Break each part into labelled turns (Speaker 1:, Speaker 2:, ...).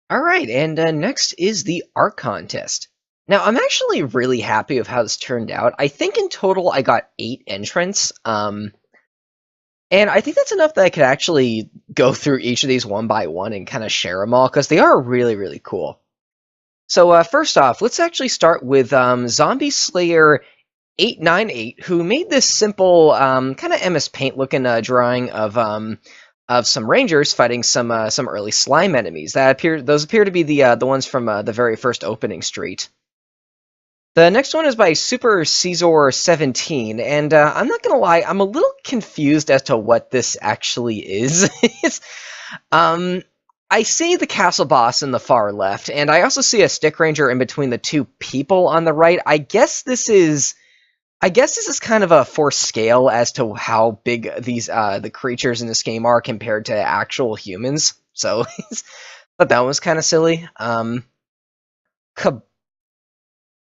Speaker 1: All right, and next is the art contest. Now, I'm actually really happy with how this turned out. I think in total I got 8 entrants, and I think that's enough that I could actually go through each of these one by one and kind of share them all, because they are really, really cool. So first off, let's actually start with Zombie Slayer 898, who made this simple kind of MS Paint looking drawing of some rangers fighting some early slime enemies. Those appear to be the ones from the very first opening street. The next one is by Super Caesar 17, and I'm not gonna lie, I'm a little confused as to what this actually is. um, I see the castle boss in the far left, and I also see a stick ranger in between the two people on the right. I guess this is kind of a forced scale as to how big these the creatures in this game are compared to actual humans. So, but that was kind of silly.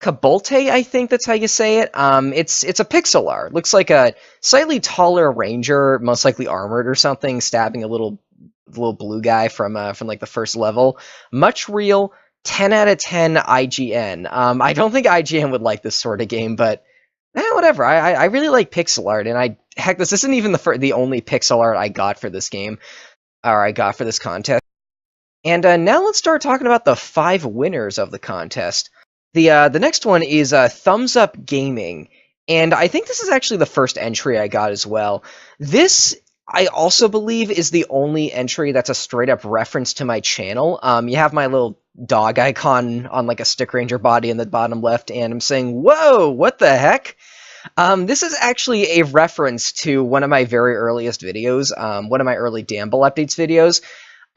Speaker 1: Kabolte, I think that's how you say it. It's a pixel art. Looks like a slightly taller ranger, most likely armored or something, stabbing a little blue guy from like the first level. Much real. 10 out of 10 IGN. I don't think IGN would like this sort of game, but whatever. I really like pixel art, and heck, this isn't even the only pixel art I got for this game, or I got for this contest. And now let's start talking about the 5 winners of the contest. The next one is Thumbs Up Gaming, and I think this is actually the first entry I got as well. This, I also believe, is the only entry that's a straight-up reference to my channel. You have my little dog icon on like a stick ranger body in the bottom left, and I'm saying, "Whoa, what the heck?" This is actually a reference to one of my very earliest videos, one of my early Damble Updates videos.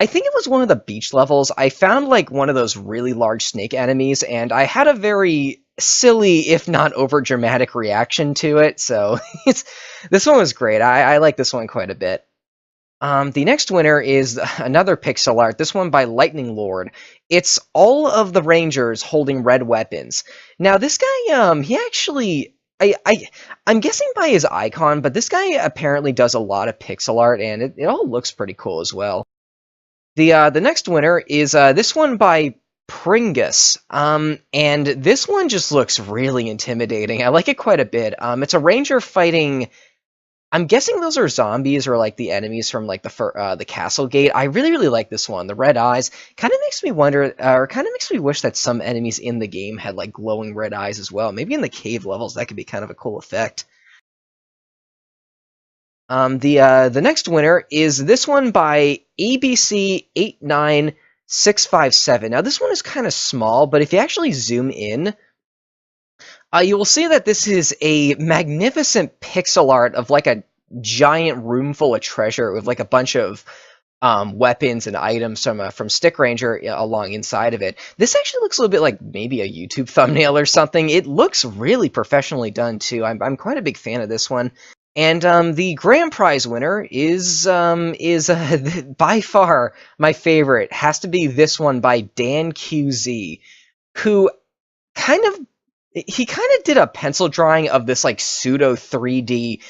Speaker 1: I think it was one of the beach levels. I found like one of those really large snake enemies, and I had a very silly, if not over-dramatic reaction to it, so this one was great. I like this one quite a bit. The next winner is another pixel art, this one by Lightning Lord. It's all of the Rangers holding red weapons. Now, this guy, he actually... I'm guessing by his icon, but this guy apparently does a lot of pixel art, and it all looks pretty cool as well. The next winner is this one by Pringus, and this one just looks really intimidating. I like it quite a bit. It's a ranger fighting. I'm guessing those are zombies or like the enemies from like the castle gate. I really, really like this one. The red eyes kind of makes me wonder, or kind of makes me wish that some enemies in the game had like glowing red eyes as well. Maybe in the cave levels that could be kind of a cool effect. The next winner is this one by ABC89657. Now this one is kind of small, but if you actually zoom in, you will see that this is a magnificent pixel art of like a giant room full of treasure with like a bunch of weapons and items from Stick Ranger along inside of it. This actually looks a little bit like maybe a YouTube thumbnail or something. It looks really professionally done too. I'm quite a big fan of this one. And the grand prize winner is by far my favorite. Has to be this one by Dan QZ, who kind of did a pencil drawing of this like pseudo 3D.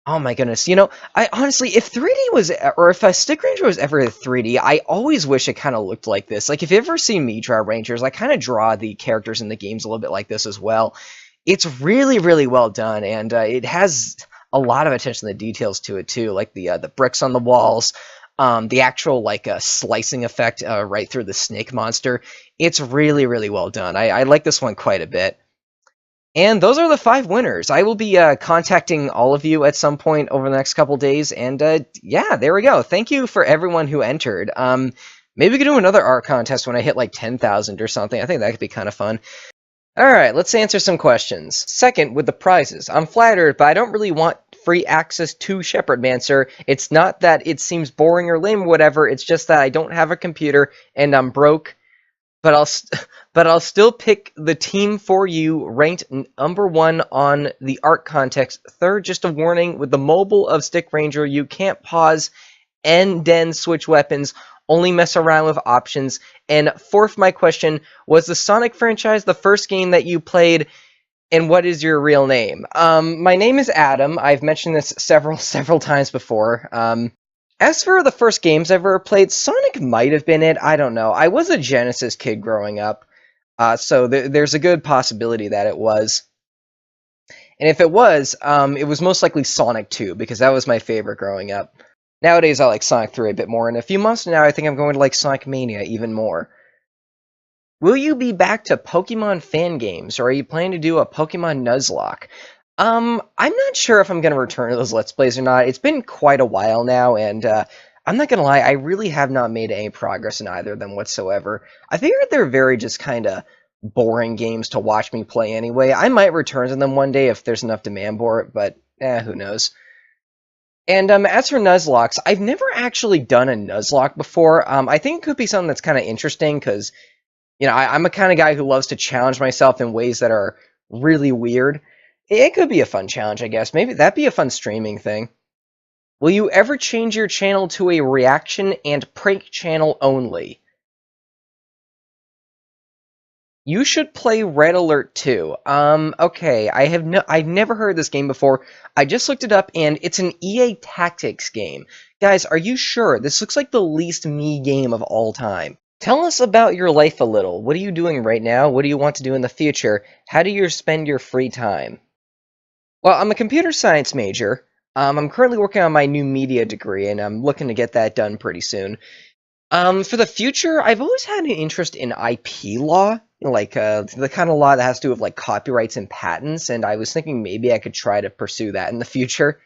Speaker 1: Oh my goodness! I honestly, if 3D was, or if a Stick Ranger was ever 3D, I always wish it kind of looked like this. Like if you ever see me draw Rangers, I kind of draw the characters in the games a little bit like this as well. It's really, really well done, and it has a lot of attention to the details to it too, like the bricks on the walls, the actual like slicing effect right through the snake monster. It's really, really well done. I like this one quite a bit. And those are the 5 winners. I will be contacting all of you at some point over the next couple days, and yeah, there we go. Thank you for everyone who entered. Maybe we could do another art contest when I hit like 10,000 or something. I think that could be kind of fun. Alright, let's answer some questions. Second, with the prizes. I'm flattered, but I don't really want free access to Shepherd Man, sir. It's not that it seems boring or lame or whatever, it's just that I don't have a computer, and I'm broke. But I'll still pick the team for you, ranked number 1 on the art contest. Third, just a warning, with the mobile of Stick Ranger, you can't pause and then switch weapons. Only mess around with options. And fourth, my question, was the Sonic franchise the first game that you played, and what is your real name? My name is Adam. I've mentioned this several times before. As for the first games I've ever played, Sonic might have been it. I don't know. I was a Genesis kid growing up, so there's a good possibility that it was. And if it was most likely Sonic 2, because that was my favorite growing up. Nowadays, I like Sonic 3 a bit more. In a few months from now, I think I'm going to like Sonic Mania even more. Will you be back to Pokemon fan games, or are you planning to do a Pokemon Nuzlocke? I'm not sure if I'm going to return to those Let's Plays or not. It's been quite a while now, and I'm not going to lie, I really have not made any progress in either of them whatsoever. I figured they're very just kind of boring games to watch me play anyway. I might return to them one day if there's enough demand for it, but who knows. And as for Nuzlocks, I've never actually done a Nuzlocke before. I think it could be something that's kind of interesting because, I'm a kind of guy who loves to challenge myself in ways that are really weird. It could be a fun challenge, I guess. Maybe that'd be a fun streaming thing. Will you ever change your channel to a reaction and prank channel only? You should play Red Alert 2. Okay, I've never heard of this game before. I just looked it up, and it's an EA Tactics game. Guys, are you sure? This looks like the least me game of all time. Tell us about your life a little. What are you doing right now? What do you want to do in the future? How do you spend your free time? Well, I'm a computer science major. I'm currently working on my new media degree, and I'm looking to get that done pretty soon. For the future, I've always had an interest in IP law, like the kind of law that has to do with like copyrights and patents, and I was thinking maybe I could try to pursue that in the future.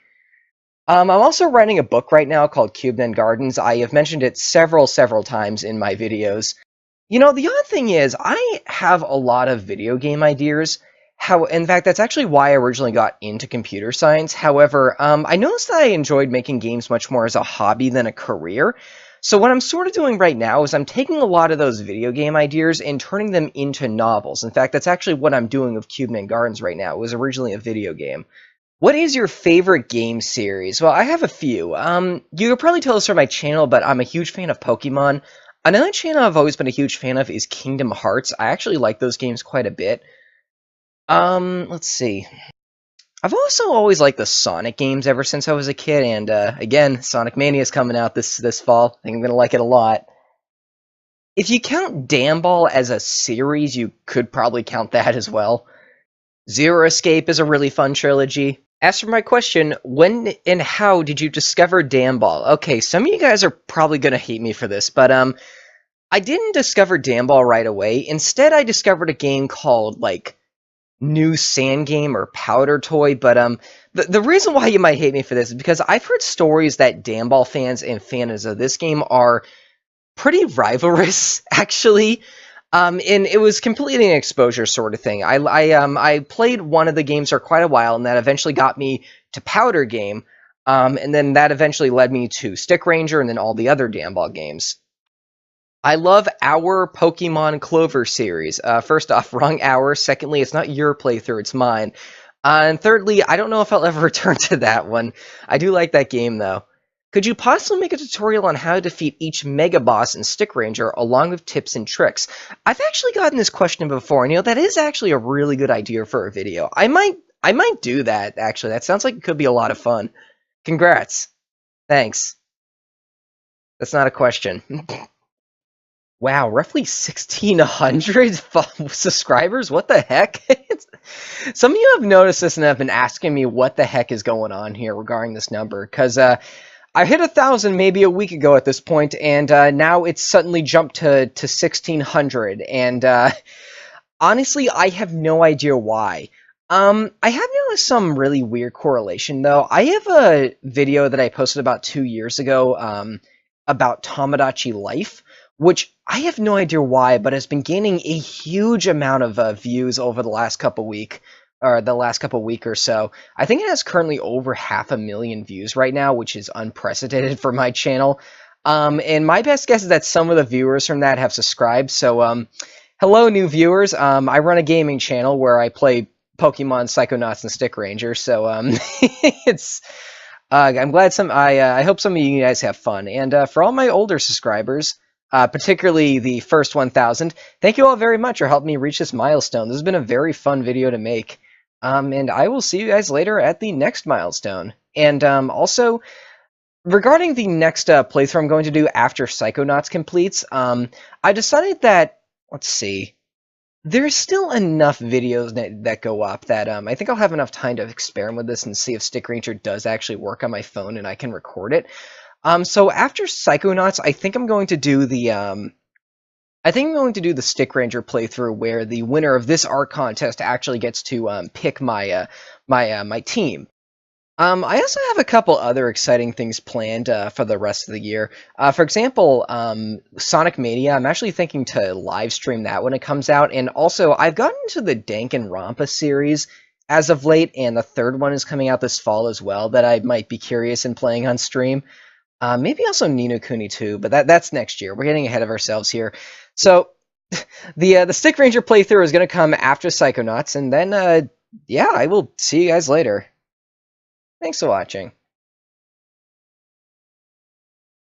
Speaker 1: I'm also writing a book right now called Cubeland Gardens. I have mentioned it several times in my videos. The odd thing is, I have a lot of video game ideas. In fact, that's actually why I originally got into computer science. However, I noticed that I enjoyed making games much more as a hobby than a career. So what I'm sort of doing right now is I'm taking a lot of those video game ideas and turning them into novels. In fact, that's actually what I'm doing with Cubeland Gardens right now. It was originally a video game. What is your favorite game series? Well, I have a few. You could probably tell this from my channel, but I'm a huge fan of Pokemon. Another channel I've always been a huge fan of is Kingdom Hearts. I actually like those games quite a bit. Let's see. I've also always liked the Sonic games ever since I was a kid, and again, Sonic Mania is coming out this fall. I think I'm gonna like it a lot. If you count Damball as a series, you could probably count that as well. Zero Escape is a really fun trilogy. As for my question, when and how did you discover Damball? Okay, some of you guys are probably gonna hate me for this, but I didn't discover Damball right away. Instead, I discovered a game called like New Sand Game or Powder Toy, but the reason why you might hate me for this is because I've heard stories that Damball fans and fans of this game are pretty rivalrous, actually. And it was completely an exposure sort of thing. I played one of the games for quite a while, and that eventually got me to Powder Game, and then that eventually led me to Stick Ranger, and then all the other Damball games. I love our Pokemon Clover series. First off, wrong hour. Secondly, it's not your playthrough, it's mine. And thirdly, I don't know if I'll ever return to that one. I do like that game, though. Could you possibly make a tutorial on how to defeat each Mega Boss in Stick Ranger, along with tips and tricks? I've actually gotten this question before, and that is actually a really good idea for a video. I might do that, actually. That sounds like it could be a lot of fun. Congrats. Thanks. That's not a question. Wow, roughly 1,600 subscribers? What the heck? Some of you have noticed this and have been asking me what the heck is going on here regarding this number, because I hit 1,000 maybe a week ago at this point, and now it's suddenly jumped to 1,600, and honestly, I have no idea why. I have noticed some really weird correlation, though. I have a video that I posted about 2 years ago about Tomodachi Life, which I have no idea why, but has been gaining a huge amount of views over the last couple week or so. I think it has currently over 500,000 views right now, which is unprecedented for my channel. And my best guess is that some of the viewers from that have subscribed. So, hello, new viewers. I run a gaming channel where I play Pokemon, Psychonauts, and Stick Ranger. So, it's. I'm glad I hope some of you guys have fun. And for all my older subscribers, particularly the first 1,000, thank you all very much for helping me reach this milestone. This has been a very fun video to make. And I will see you guys later at the next milestone. And also, regarding the next playthrough I'm going to do after Psychonauts completes, I decided that, let's see, there's still enough videos that go up that I think I'll have enough time to experiment with this and see if Stick Ranger does actually work on my phone and I can record it. So after Psychonauts, I think I'm going to do the Stick Ranger playthrough where the winner of this art contest actually gets to pick my team. I also have a couple other exciting things planned for the rest of the year. For example, Sonic Mania, I'm actually thinking to live stream that when it comes out. And also, I've gotten into the Danganronpa series as of late, and the third one is coming out this fall as well that I might be curious in playing on stream. Maybe also Ni no Kuni 2, but that's next year. We're getting ahead of ourselves here. So, the Stick Ranger playthrough is going to come after Psychonauts, and then, yeah, I will see you guys later. Thanks for watching.